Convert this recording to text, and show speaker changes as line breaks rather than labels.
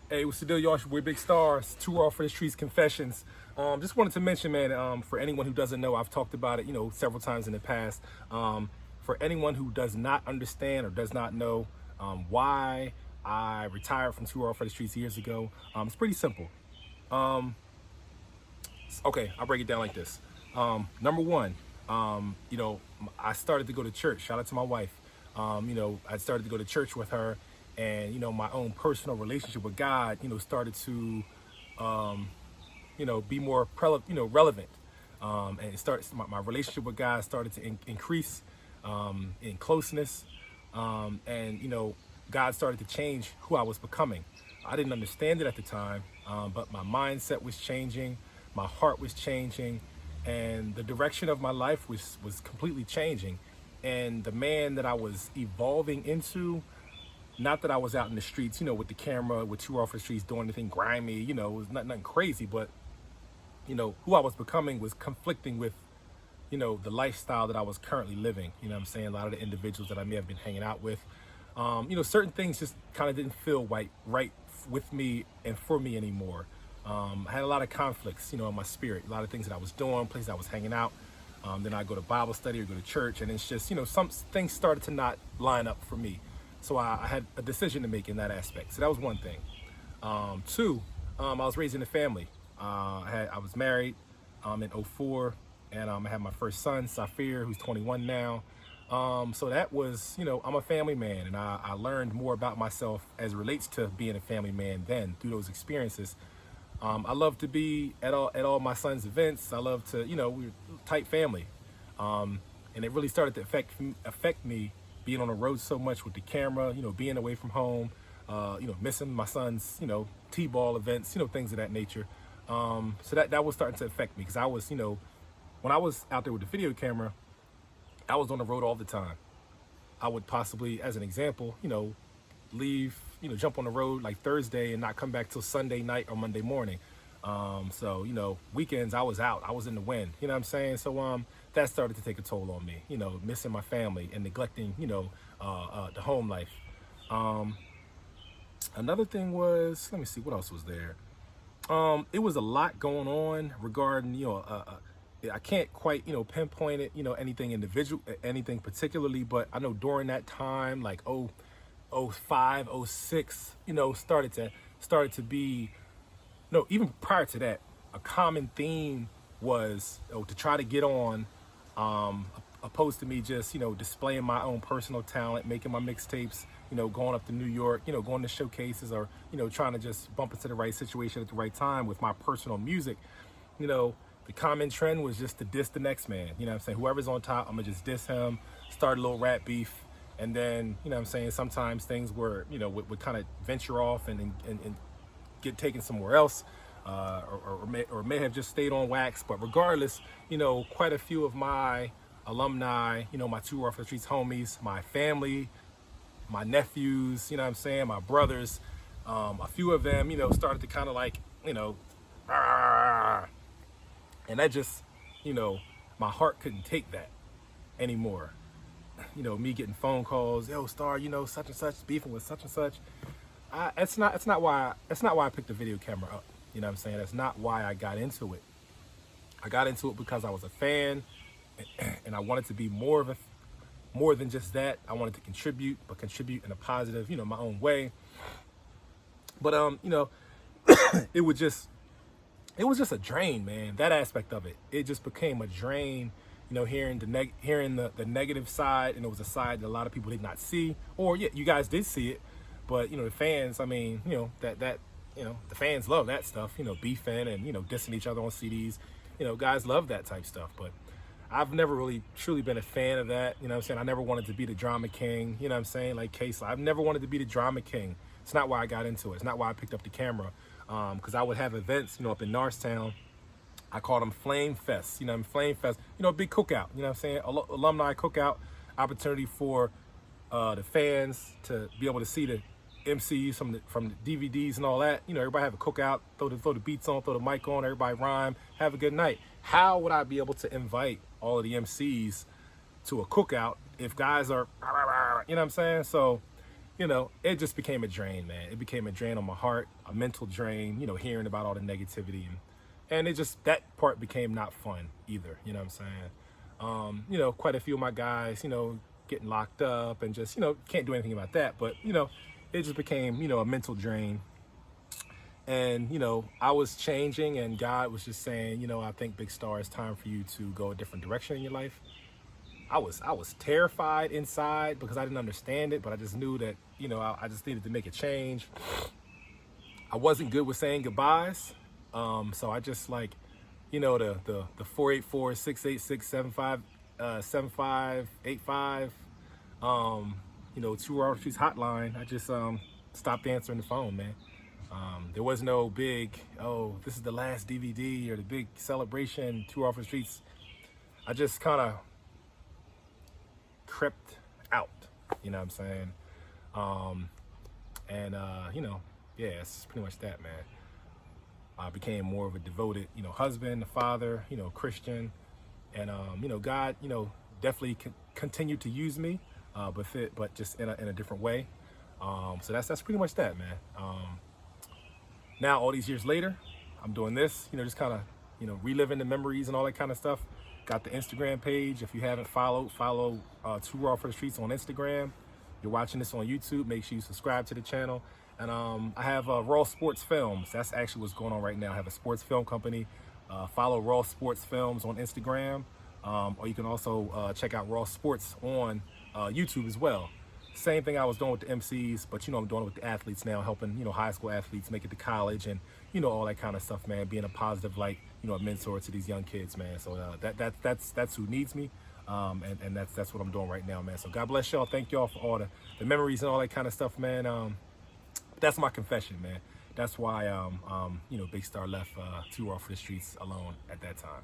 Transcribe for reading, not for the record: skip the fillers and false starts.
Hey, what's the deal, y'all? It's your boy Big Stars, 2RawForTheStreets Confessions. Just wanted to mention, man, for anyone who doesn't know, I've talked about it, several times in the past. For anyone who does not understand or does not know why I retired from 2RawForTheStreets years ago, it's pretty simple. Okay, I'll break it down like this. Number one, I started to go to church. Shout out to my wife. I started to go to church with her, and my own personal relationship with God, started to, be more relevant. And it starts. My relationship with God started to increase in closeness, and God started to change who I was becoming. I didn't understand it at the time, but my mindset was changing, my heart was changing, and the direction of my life was completely changing. And the man that I was evolving into, not that I was out in the streets, with the camera, with 2RawForTheStreets doing anything grimy, it was nothing crazy, but who I was becoming was conflicting with, the lifestyle that I was currently living. I'm saying? A lot of the individuals that I may have been hanging out with, certain things just kind of didn't feel right with me and for me anymore. I had a lot of conflicts, in my spirit, a lot of things that I was doing, places I was hanging out. Then I go to Bible study or go to church, and it's just, some things started to not line up for me. So I had a decision to make in that aspect. So that was one thing. Two, I was raised in a family. I was married in '04, and I had my first son, Safir, who's 21 now. So that was, I'm a family man, and I learned more about myself as it relates to being a family man then through those experiences. I love to be at all my son's events. I love to, we're a tight family. And it really started to affect me being on the road so much with the camera, being away from home, missing my son's, T-ball events, things of that nature. So that was starting to affect me because I was, when I was out there with the video camera, I was on the road all the time. I would possibly, as an example, leave, jump on the road like Thursday and not come back till Sunday night or Monday morning. So, weekends I was out, I was in the wind, you know what I'm saying? So, that started to take a toll on me, missing my family and neglecting, the home life. Another thing was, let me see, what else was there? It was a lot going on regarding, I can't quite, pinpoint it, anything individual, anything particularly, but I know during that time, like, 05, '06, started to be, no, even prior to that, a common theme was to try to get on, opposed to me just, displaying my own personal talent, making my mixtapes, going up to New York, going to showcases or, trying to just bump into the right situation at the right time with my personal music. The common trend was just to diss the next man. You know what I'm saying? Whoever's on top, I'm gonna just diss him, start a little rap beef. And then, sometimes things were, would kind of venture off and get taken somewhere else, or may have just stayed on wax. But regardless, quite a few of my alumni, my 2RawForTheStreets homies, my family, my nephews, my brothers, a few of them, started to kind of like, and that just, my heart couldn't take that anymore. Me getting phone calls, yo, Star, such and such beefing with such and such. It's not why I picked the video camera up. You know what I'm saying? That's not why I got into it. I got into it because I was a fan, and I wanted to be more than just that. I wanted to contribute in a positive, my own way. But it was just a drain, man. That aspect of it, it just became a drain. Hearing the negative side, and it was a side that a lot of people did not see, or yeah, you guys did see it, but the fans, the fans love that stuff, beefing and dissing each other on CDs, guys love that type stuff. But I've never really truly been a fan of that. I never wanted to be the drama king. Like Case, I've never wanted to be the drama king. It's not why I got into it. It's not why I picked up the camera, because I would have events, up in Norristown. I called them Flame Fest, Flame Fest, big cookout, alumni cookout, opportunity for the fans to be able to see the MCs from the DVDs and all that. Everybody have a cookout, throw the beats on, throw the mic on, everybody rhyme, have a good night. How would I be able to invite all of the MCs to a cookout if guys are, So it just became a drain, man. It became a drain on my heart, a mental drain, hearing about all the negativity, and it just, that part became not fun either. You know what I'm saying? Quite a few of my guys, getting locked up and just, can't do anything about that. But, it just became, a mental drain. And, I was changing, and God was just saying, I think Big Star, it's time for you to go a different direction in your life. I was terrified inside because I didn't understand it, but I just knew that, I just needed to make a change. I wasn't good with saying goodbyes. So I just the 484-686-7585, 2RawForTheStreets hotline. I just stopped answering the phone, man. There was no big, this is the last DVD or the big celebration, 2RawForTheStreets. I just kind of crept out, you know what I'm saying? Yeah, it's pretty much that, man. I became more of a devoted, husband, a father, Christian. And, God, definitely continued to use me, but just in a different way. So that's pretty much that, man. Now, all these years later, I'm doing this, just kind of, reliving the memories and all that kind of stuff. Got the Instagram page. If you haven't follow 2RawForTheStreets on Instagram. You're watching this on YouTube, make sure you subscribe to the channel. And I have Raw Sports Films. That's actually what's going on right now. I have a sports film company. Follow Raw Sports Films on Instagram. Or you can also check out Raw Sports on YouTube as well. Same thing I was doing with the MCs, but I'm doing it with the athletes now, helping high school athletes make it to college and all that kind of stuff, man. Being a positive, a mentor to these young kids, man. So that's who needs me, and that's what I'm doing right now, man. So God bless y'all. Thank y'all for all the memories and all that kind of stuff, man. That's my confession, man. That's why Big Star left 2RawForTheStreets alone at that time.